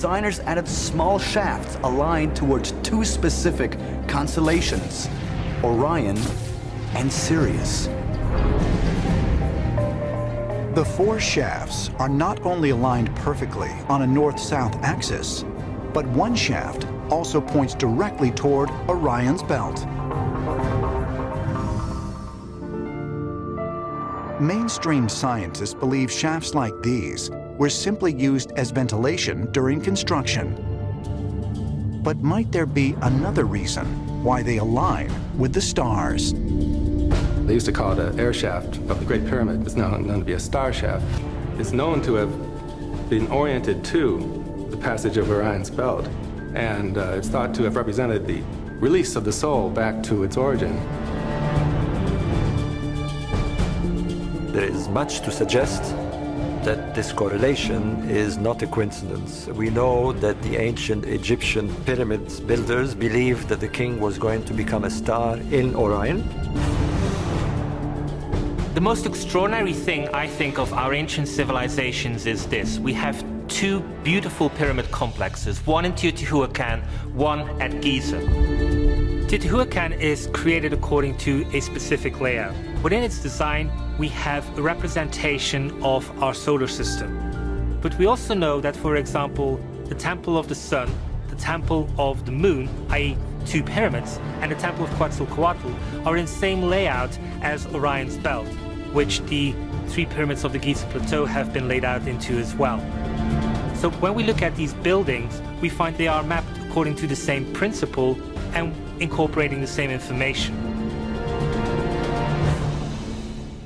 designers added small shafts aligned towards two specific constellations, Orion and Sirius. The four shafts are not only aligned perfectly on a north-south axis, but one shaft also points directly toward Orion's belt. Mainstream scientists believe shafts like these were simply used as ventilation during construction. But might there be another reason why they align with the stars? They used to call it an air shaft of the Great Pyramid. It's now known to be a star shaft. It's known to have been oriented to the passage of Orion's belt, and it's thought to have represented the release of the soul back to its origin. There is much to suggest that this correlation is not a coincidence. We know that the ancient Egyptian pyramid builders believed that the king was going to become a star in Orion. The most extraordinary thing, I think, of our ancient civilizations is this. We have two beautiful pyramid complexes, one in Teotihuacan, one at Giza. Teotihuacan is created according to a specific layout. Within its design, we have a representation of our solar system. But we also know that, for example, the Temple of the Sun, the Temple of the Moon, i.e. two pyramids, and the Temple of Quetzalcoatl are in the same layout as Orion's belt, which the three pyramids of the Giza Plateau have been laid out into as well. So when we look at these buildings, we find they are mapped according to the same principle and incorporating the same information.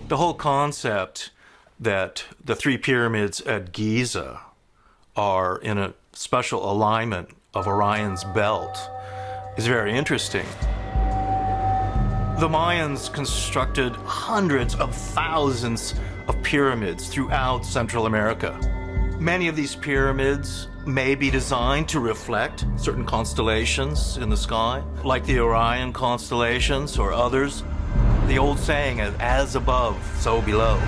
The whole concept that the three pyramids at Giza are in a special alignment of Orion's belt is very interesting. The Mayans constructed hundreds of thousands of pyramids throughout Central America. Many of these pyramids may be designed to reflect certain constellations in the sky, like the Orion constellations or others. The old saying is, as above, so below.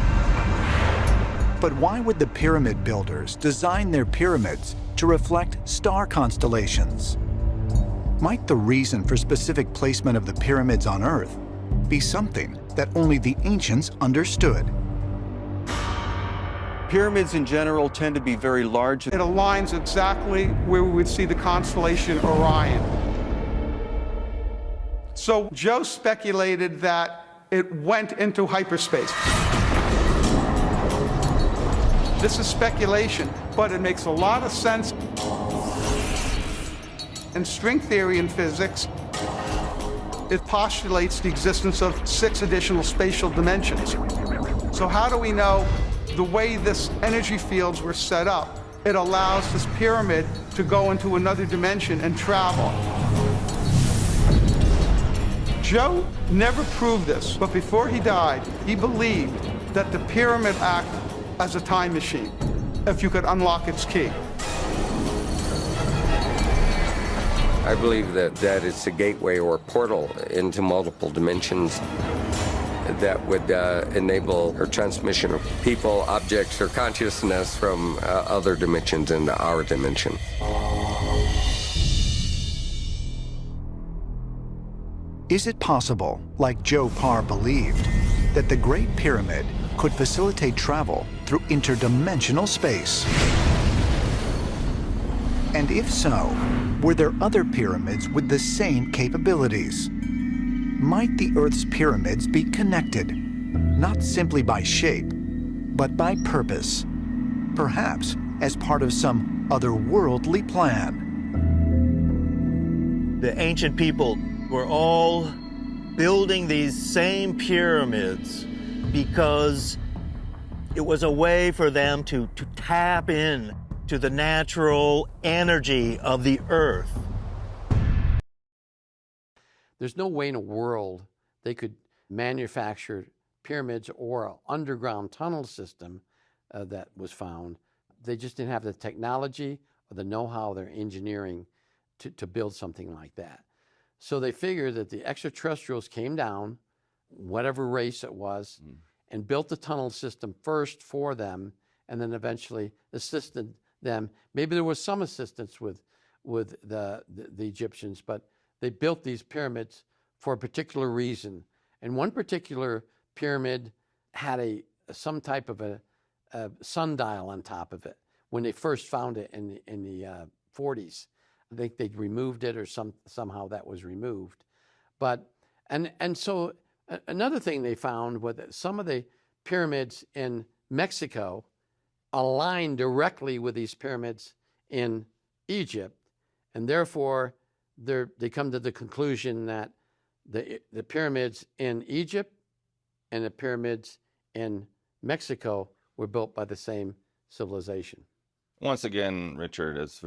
But why would the pyramid builders design their pyramids to reflect star constellations? Might the reason for specific placement of the pyramids on Earth be something that only the ancients understood? Pyramids in general tend to be very large. It aligns exactly where we would see the constellation Orion. So Joe speculated that it went into hyperspace. This is speculation, but it makes a lot of sense. In string theory and physics, it postulates the existence of 6 additional spatial dimensions. So how do we know the way this energy fields were set up? It allows this pyramid to go into another dimension and travel. Joe never proved this, but before he died, he believed that the pyramid acted as a time machine, if you could unlock its key. I believe that it's a gateway or a portal into multiple dimensions that would enable a transmission of people, objects, or consciousness from other dimensions into our dimension. Is it possible, like Joe Parr believed, that the Great Pyramid could facilitate travel through interdimensional space? And if so, were there other pyramids with the same capabilities? Might the Earth's pyramids be connected, not simply by shape, but by purpose, perhaps as part of some otherworldly plan? The ancient people were all building these same pyramids because it was a way for them to tap in to the natural energy of the Earth. There's no way in the world they could manufacture pyramids or an underground tunnel system that was found. They just didn't have the technology or the know-how, their engineering to build something like that. So they figured that the extraterrestrials came down, whatever race it was, and built the tunnel system first for them, and then eventually assisted them. Maybe there was some assistance with the Egyptians, but they built these pyramids for a particular reason. And one particular pyramid had some type of a sundial on top of it when they first found it in the 40s. I think they removed it, or somehow that was removed. But and so another thing they found was that some of the pyramids in Mexico aligned directly with these pyramids in Egypt, and therefore they come to the conclusion that the pyramids in Egypt and the pyramids in Mexico were built by the same civilization. Once again, Richard, it's very